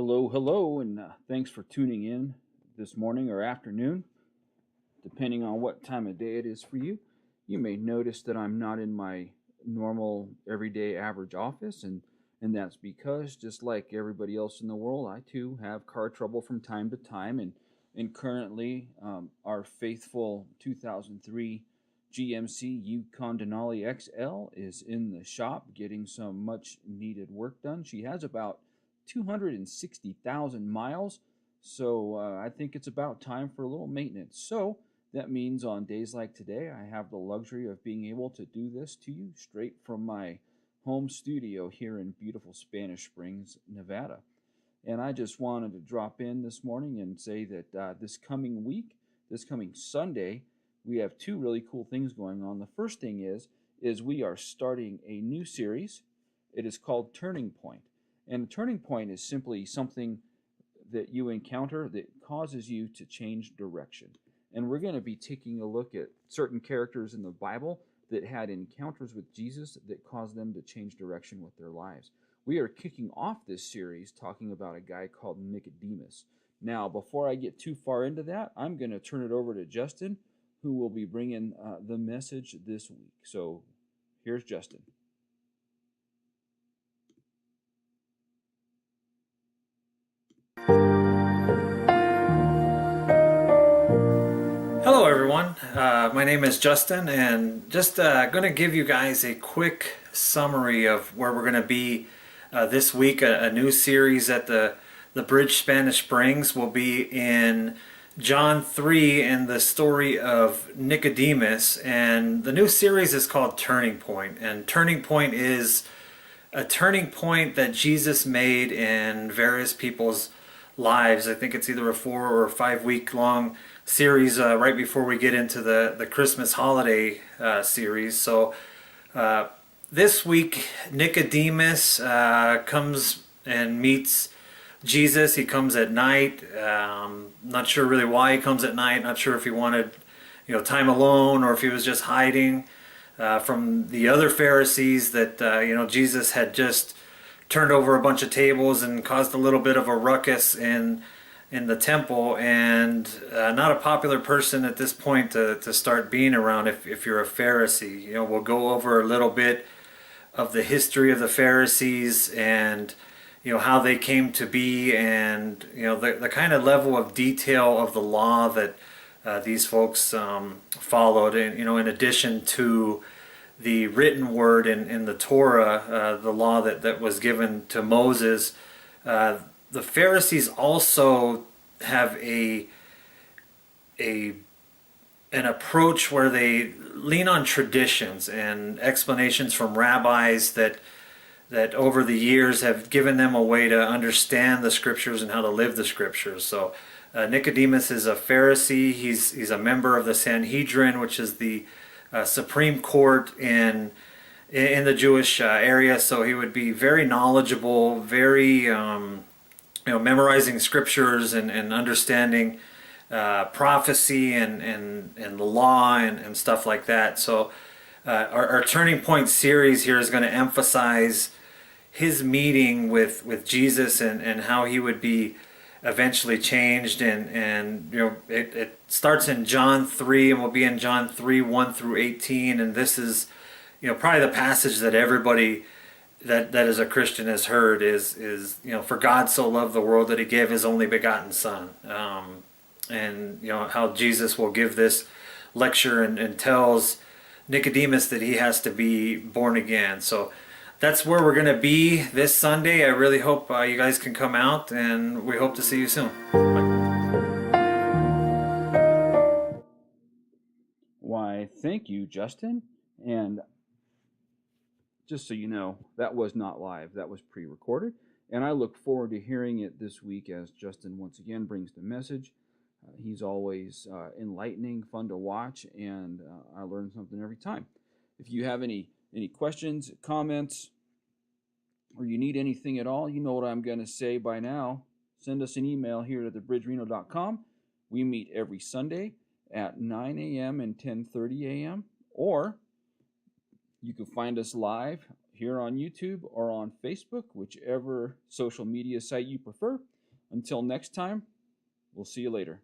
Hello, hello, and thanks for tuning in this morning or afternoon, depending on what time of day it is for you. You may notice that I'm not in my normal, everyday, average office, and that's because, just like everybody else in the world, I too have car trouble from time to time, and currently our faithful 2003 GMC Yukon Denali XL is in the shop getting some much needed work done. She has about 260,000 miles. So I think it's about time for a little maintenance. So that means on days like today, I have the luxury of being able to do this to you straight from my home studio here in beautiful Spanish Springs, Nevada. And I just wanted to drop in this morning and say that this coming week, this coming Sunday, we have two really cool things going on. The first thing is we are starting a new series. It is called Turning Point. And a turning point is simply something that you encounter that causes you to change direction. And we're going to be taking a look at certain characters in the Bible that had encounters with Jesus that caused them to change direction with their lives. We are kicking off this series talking about a guy called Nicodemus. Now, before I get too far into that, I'm going to turn it over to Justin, who will be bringing the message this week. So here's Justin. Hello, everyone. My name is Justin, and just going to give you guys a quick summary of where we're going to be this week. A new series at the Bridge Spanish Springs will be in John 3 and the story of Nicodemus. And the new series is called Turning Point. And Turning Point is a turning point that Jesus made in various people's lives. I think it's either a 4 or 5 week long series right before we get into the Christmas holiday series. So this week, Nicodemus comes and meets Jesus. He comes at night. Not sure really why he comes at night. Not sure if he wanted, time alone, or if he was just hiding from the other Pharisees that Jesus had just turned over a bunch of tables and caused a little bit of a ruckus in the temple, and not a popular person at this point to start being around if you're a Pharisee. We'll go over a little bit of the history of the Pharisees and how they came to be, and the kind of level of detail of the law that these folks followed, and in addition to the written word in the Torah, the law that was given to Moses. The Pharisees also have an approach where they lean on traditions and explanations from rabbis that over the years have given them a way to understand the scriptures and how to live the scriptures. So Nicodemus is a Pharisee. He's a member of the Sanhedrin, which is the Supreme Court in the Jewish area. So he would be very knowledgeable, very memorizing scriptures and understanding prophecy and the law and stuff like that. So our Turning Point series here is going to emphasize his meeting with Jesus and how he would be eventually changed, and it starts in John 3 and will be in John 3 1 through 18, and this is probably the passage that everybody that is a Christian has heard is for God so loved the world that he gave his only begotten son, and how Jesus will give this lecture and tells Nicodemus that he has to be born again. So that's where we're going to be this Sunday. I really hope you guys can come out, and we hope to see you soon. Bye. Why, thank you, Justin. And just so you know, that was not live, that was pre recorded. And I look forward to hearing it this week as Justin once again brings the message. He's always enlightening, fun to watch, and I learn something every time. If you have any questions, comments, or you need anything at all, you know what I'm going to say by now. Send us an email here at thebridgereno.com. We meet every Sunday at 9 a.m. and 10:30 a.m. Or you can find us live here on YouTube or on Facebook, whichever social media site you prefer. Until next time, we'll see you later.